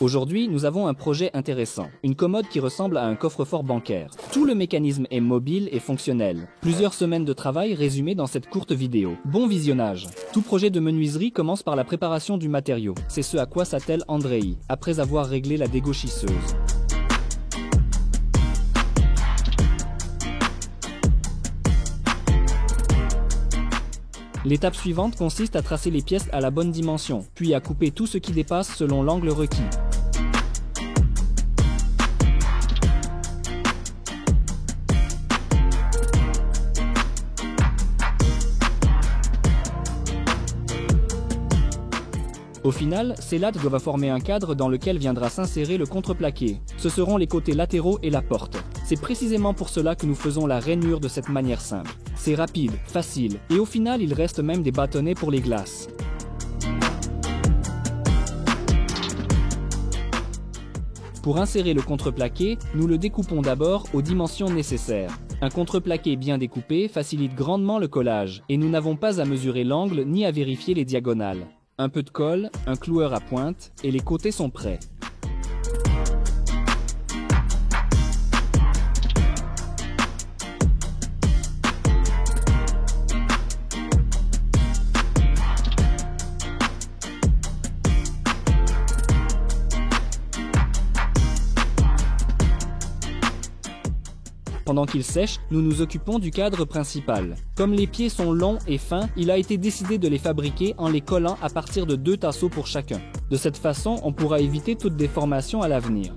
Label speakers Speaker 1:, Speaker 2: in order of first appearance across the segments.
Speaker 1: Aujourd'hui, nous avons un projet intéressant, une commode qui ressemble à un coffre-fort bancaire. Tout le mécanisme est mobile et fonctionnel. Plusieurs semaines de travail résumées dans cette courte vidéo. Bon visionnage. Tout projet de menuiserie commence par la préparation du matériau. C'est ce à quoi s'attelle Andrei, après avoir réglé la dégauchisseuse. L'étape suivante consiste à tracer les pièces à la bonne dimension, puis à couper tout ce qui dépasse selon l'angle requis. Au final, ces lattes doivent former un cadre dans lequel viendra s'insérer le contreplaqué. Ce seront les côtés latéraux et la porte. C'est précisément pour cela que nous faisons la rainure de cette manière simple. C'est rapide, facile, et au final il reste même des bâtonnets pour les glaces. Pour insérer le contreplaqué, nous le découpons d'abord aux dimensions nécessaires. Un contreplaqué bien découpé facilite grandement le collage, et nous n'avons pas à mesurer l'angle ni à vérifier les diagonales. Un peu de colle, un cloueur à pointe, et les côtés sont prêts. Pendant qu'il sèche, nous nous occupons du cadre principal. Comme les pieds sont longs et fins, il a été décidé de les fabriquer en les collant à partir de 2 tasseaux pour chacun. De cette façon, on pourra éviter toute déformation à l'avenir.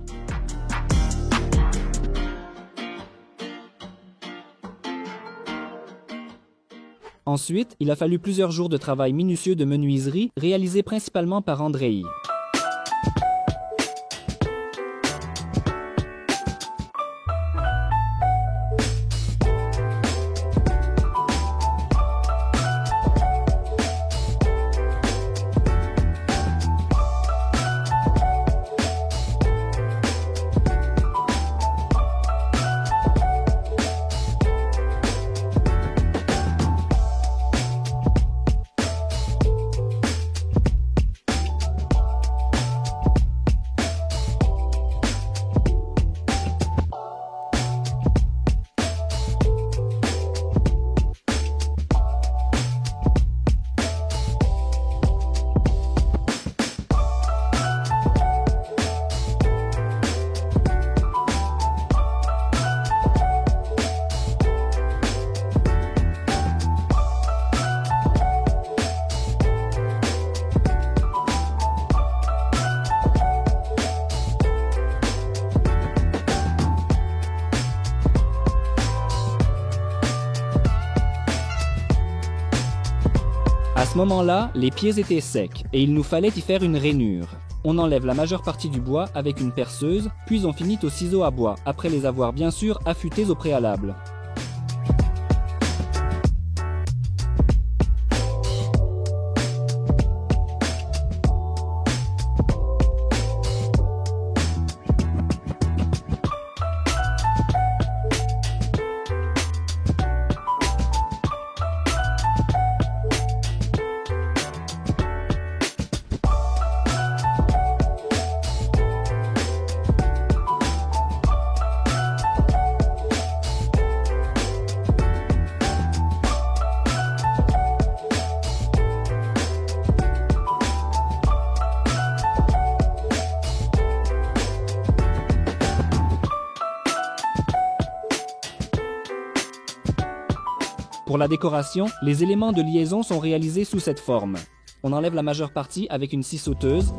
Speaker 1: Ensuite, il a fallu plusieurs jours de travail minutieux de menuiserie, réalisé principalement par Andrei. À ce moment-là, les pieds étaient secs et il nous fallait y faire une rainure. On enlève la majeure partie du bois avec une perceuse, puis on finit au ciseau à bois, après les avoir bien sûr affûtés au préalable. Pour la décoration, les éléments de liaison sont réalisés sous cette forme. On enlève la majeure partie avec une scie sauteuse.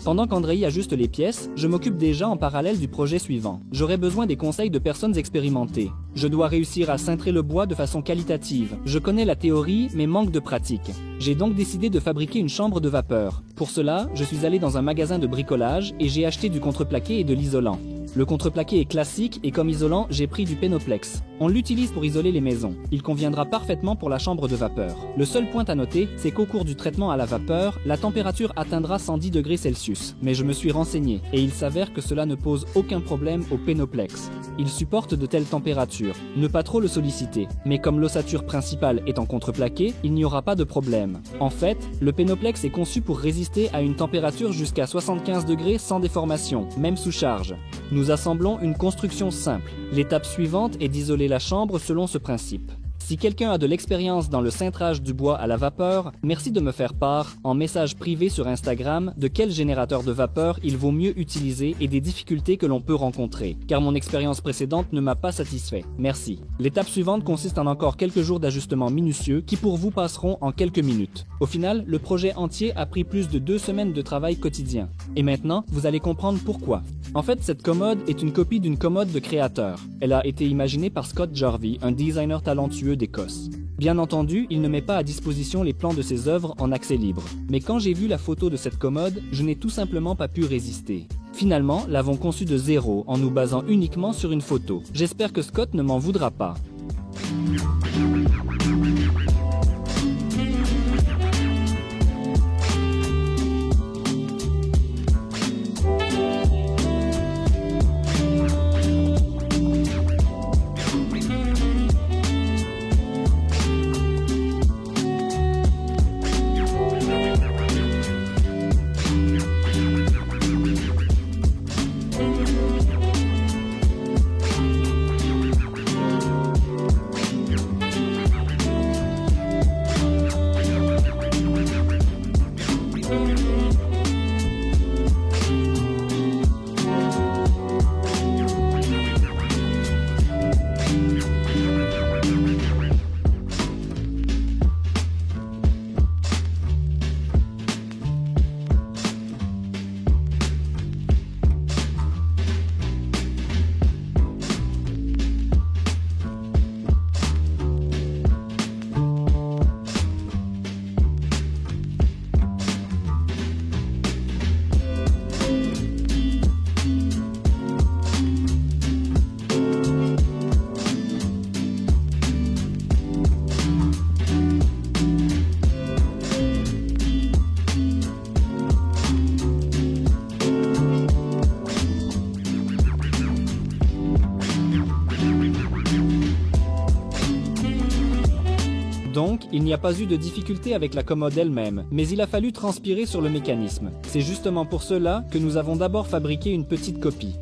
Speaker 1: Pendant qu'Andrei ajuste les pièces, je m'occupe déjà en parallèle du projet suivant. J'aurai besoin des conseils de personnes expérimentées. Je dois réussir à cintrer le bois de façon qualitative. Je connais la théorie, mais manque de pratique. J'ai donc décidé de fabriquer une chambre de vapeur. Pour cela, je suis allé dans un magasin de bricolage et j'ai acheté du contreplaqué et de l'isolant. Le contreplaqué est classique et comme isolant, j'ai pris du Penoplex. On l'utilise pour isoler les maisons. Il conviendra parfaitement pour la chambre de vapeur. Le seul point à noter, c'est qu'au cours du traitement à la vapeur, la température atteindra 110 degrés Celsius. Mais je me suis renseigné et il s'avère que cela ne pose aucun problème au Penoplex. Il supporte de telles températures. Ne pas trop le solliciter. Mais comme l'ossature principale est en contreplaqué, il n'y aura pas de problème. En fait, le Penoplex est conçu pour résister à une température jusqu'à 75 degrés sans déformation, même sous charge. Nous assemblons une construction simple. L'étape suivante est d'isoler la chambre selon ce principe. Si quelqu'un a de l'expérience dans le cintrage du bois à la vapeur, merci de me faire part, en message privé sur Instagram, de quel générateur de vapeur il vaut mieux utiliser et des difficultés que l'on peut rencontrer, car mon expérience précédente ne m'a pas satisfait. Merci. L'étape suivante consiste en encore quelques jours d'ajustements minutieux qui pour vous passeront en quelques minutes. Au final, le projet entier a pris plus de 2 semaines de travail quotidien. Et maintenant, vous allez comprendre pourquoi. En fait, cette commode est une copie d'une commode de créateur. Elle a été imaginée par Scott Jarvie, un designer talentueux d'Écosse. Bien entendu, il ne met pas à disposition les plans de ses œuvres en accès libre. Mais quand j'ai vu la photo de cette commode, je n'ai tout simplement pas pu résister. Finalement, l'avons conçue de zéro en nous basant uniquement sur une photo. J'espère que Scott ne m'en voudra pas. Donc, il n'y a pas eu de difficulté avec la commode elle-même, mais il a fallu transpirer sur le mécanisme. C'est justement pour cela que nous avons d'abord fabriqué une petite copie.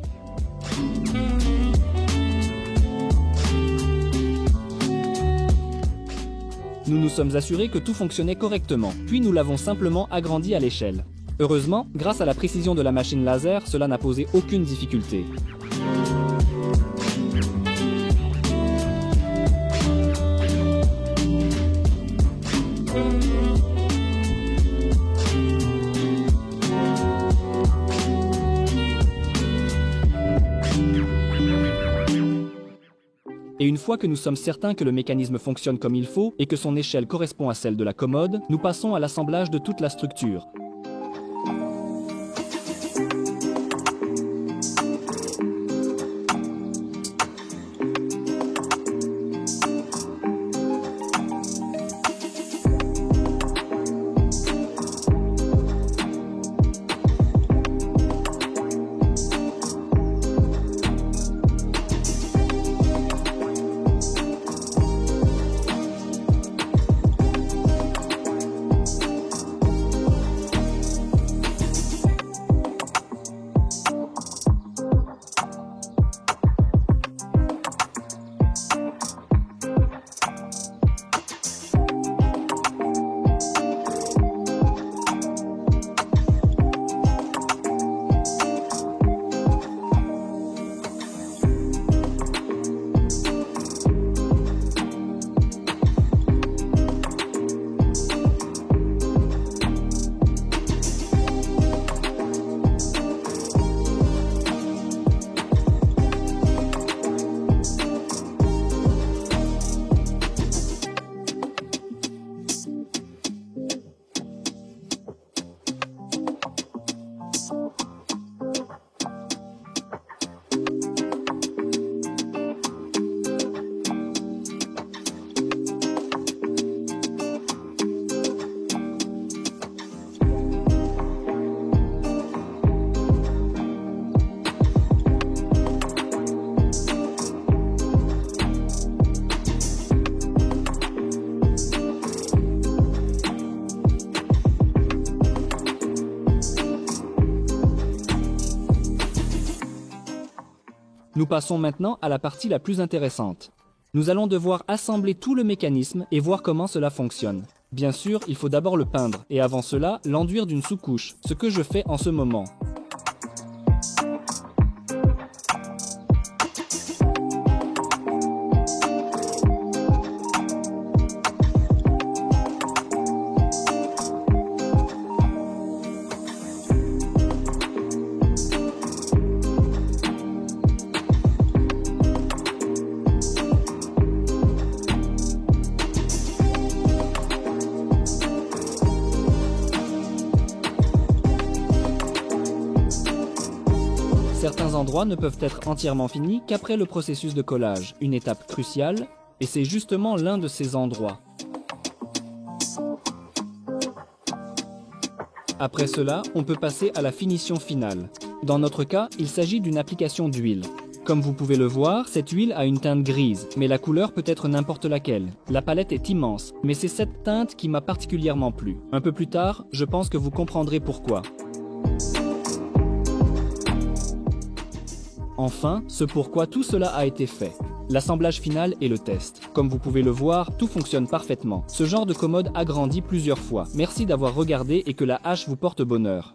Speaker 1: Nous nous sommes assurés que tout fonctionnait correctement, puis nous l'avons simplement agrandi à l'échelle. Heureusement, grâce à la précision de la machine laser, cela n'a posé aucune difficulté. Et une fois que nous sommes certains que le mécanisme fonctionne comme il faut et que son échelle correspond à celle de la commode, nous passons à l'assemblage de toute la structure. Nous passons maintenant à la partie la plus intéressante. Nous allons devoir assembler tout le mécanisme et voir comment cela fonctionne. Bien sûr, il faut d'abord le peindre, et avant cela, l'enduire d'une sous-couche, ce que je fais en ce moment. Certains endroits ne peuvent être entièrement finis qu'après le processus de collage, une étape cruciale, et c'est justement l'un de ces endroits. Après cela, on peut passer à la finition finale. Dans notre cas, il s'agit d'une application d'huile. Comme vous pouvez le voir, cette huile a une teinte grise, mais la couleur peut être n'importe laquelle. La palette est immense, mais c'est cette teinte qui m'a particulièrement plu. Un peu plus tard, je pense que vous comprendrez pourquoi. Enfin, ce pourquoi tout cela a été fait. L'assemblage final et le test. Comme vous pouvez le voir, tout fonctionne parfaitement. Ce genre de commode a grandi plusieurs fois. Merci d'avoir regardé et que la hache vous porte bonheur.